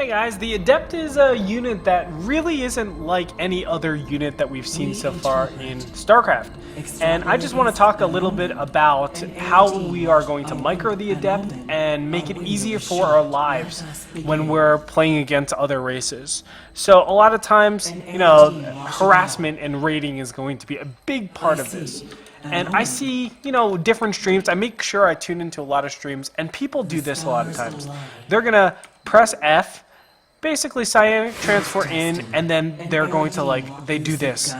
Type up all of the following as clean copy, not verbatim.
Hey guys, the Adept is a unit that really isn't like any other unit that we've seen so far in StarCraft. And I just want to talk a little bit about how we are going to micro the Adept and make it easier for our lives when we're playing against other races. So a lot of times, harassment and raiding is going to be a big part of this. And I see, different streams. I make sure I tune into a lot of streams, and people do this a lot of times. They're going to press F, basically cyanic transfer in, and then they're going to, they do this.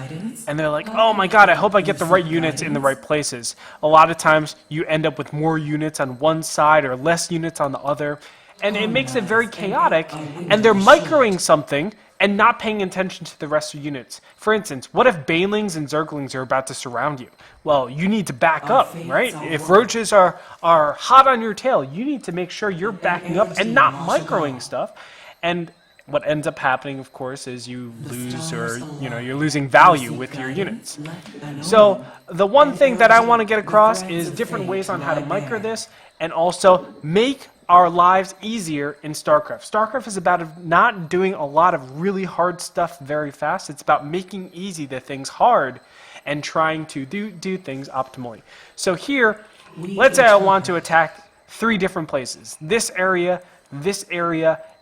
And they're like, oh my god, I hope I get the right units in the right places. A lot of times, you end up with more units on one side or less units on the other. And it makes it very chaotic, and they're microing something and not paying attention to the rest of the units. For instance, what if Banelings and Zerglings are about to surround you? Well, you need to back up, right? If roaches are hot on your tail, you need to make sure you're backing up and not microing stuff. And what ends up happening, of course, is you lose, or you're losing value with your units. So the one thing that I want to get across is different ways on how to micro this, and also make our lives easier in StarCraft. StarCraft is about not doing a lot of really hard stuff very fast. It's about making easy the things hard and trying to do things optimally. So here, let's say I want to attack 3 different places. This area,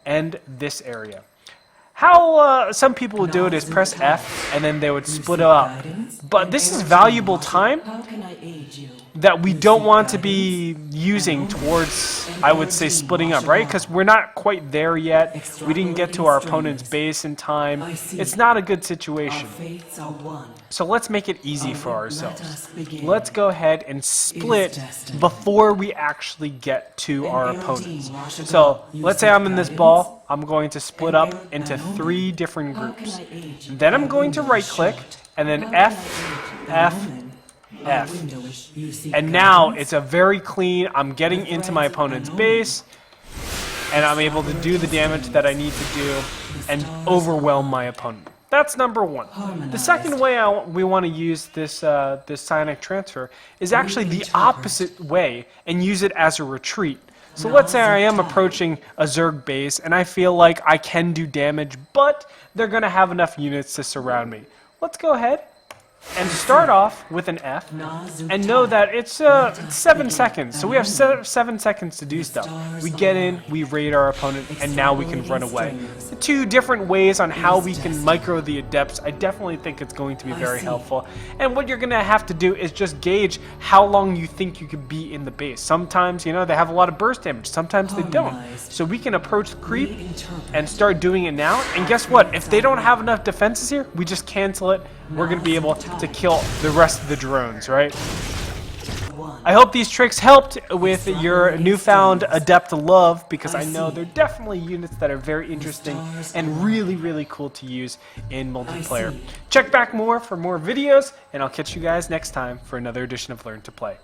and this area. How some people would do it is press F and then they would split it up. But this is valuable time that we don't want to be using towards, I would say, splitting up, right? Because we're not quite there yet. We didn't get to our opponent's base in time. It's not a good situation. So let's make it easy for ourselves. Let's go ahead and split before we actually get to our opponents. So let's say I'm in this ball. I'm going to split up into 3 different groups. Then I'm going to right click and then F, F, F. And now it's a very clean, I'm getting into my opponent's base, and I'm able to do the damage that I need to do and overwhelm my opponent. That's number 1. The second way we want to use this psionic transfer is actually the opposite way and use it as a retreat. So let's say I am approaching a Zerg base and I feel like I can do damage, but they're going to have enough units to surround me. Let's go ahead and start off with an F and know that it's 7 seconds. So we have 7 seconds to do stuff. We get in, we raid our opponent, and now we can run away. The 2 different ways on how we can micro the Adepts, I definitely think it's going to be very helpful. And what you're going to have to do is just gauge how long you think you could be in the base. Sometimes, they have a lot of burst damage. Sometimes they don't. So we can approach the creep and start doing it now. And guess what? If they don't have enough defenses here, we just cancel it. We're going to be able to kill the rest of the drones, right? I hope these tricks helped with your newfound Adept love, because I know they're definitely units that are very interesting and really, really cool to use in multiplayer. Check back for more videos, and I'll catch you guys next time for another edition of Learn to Play.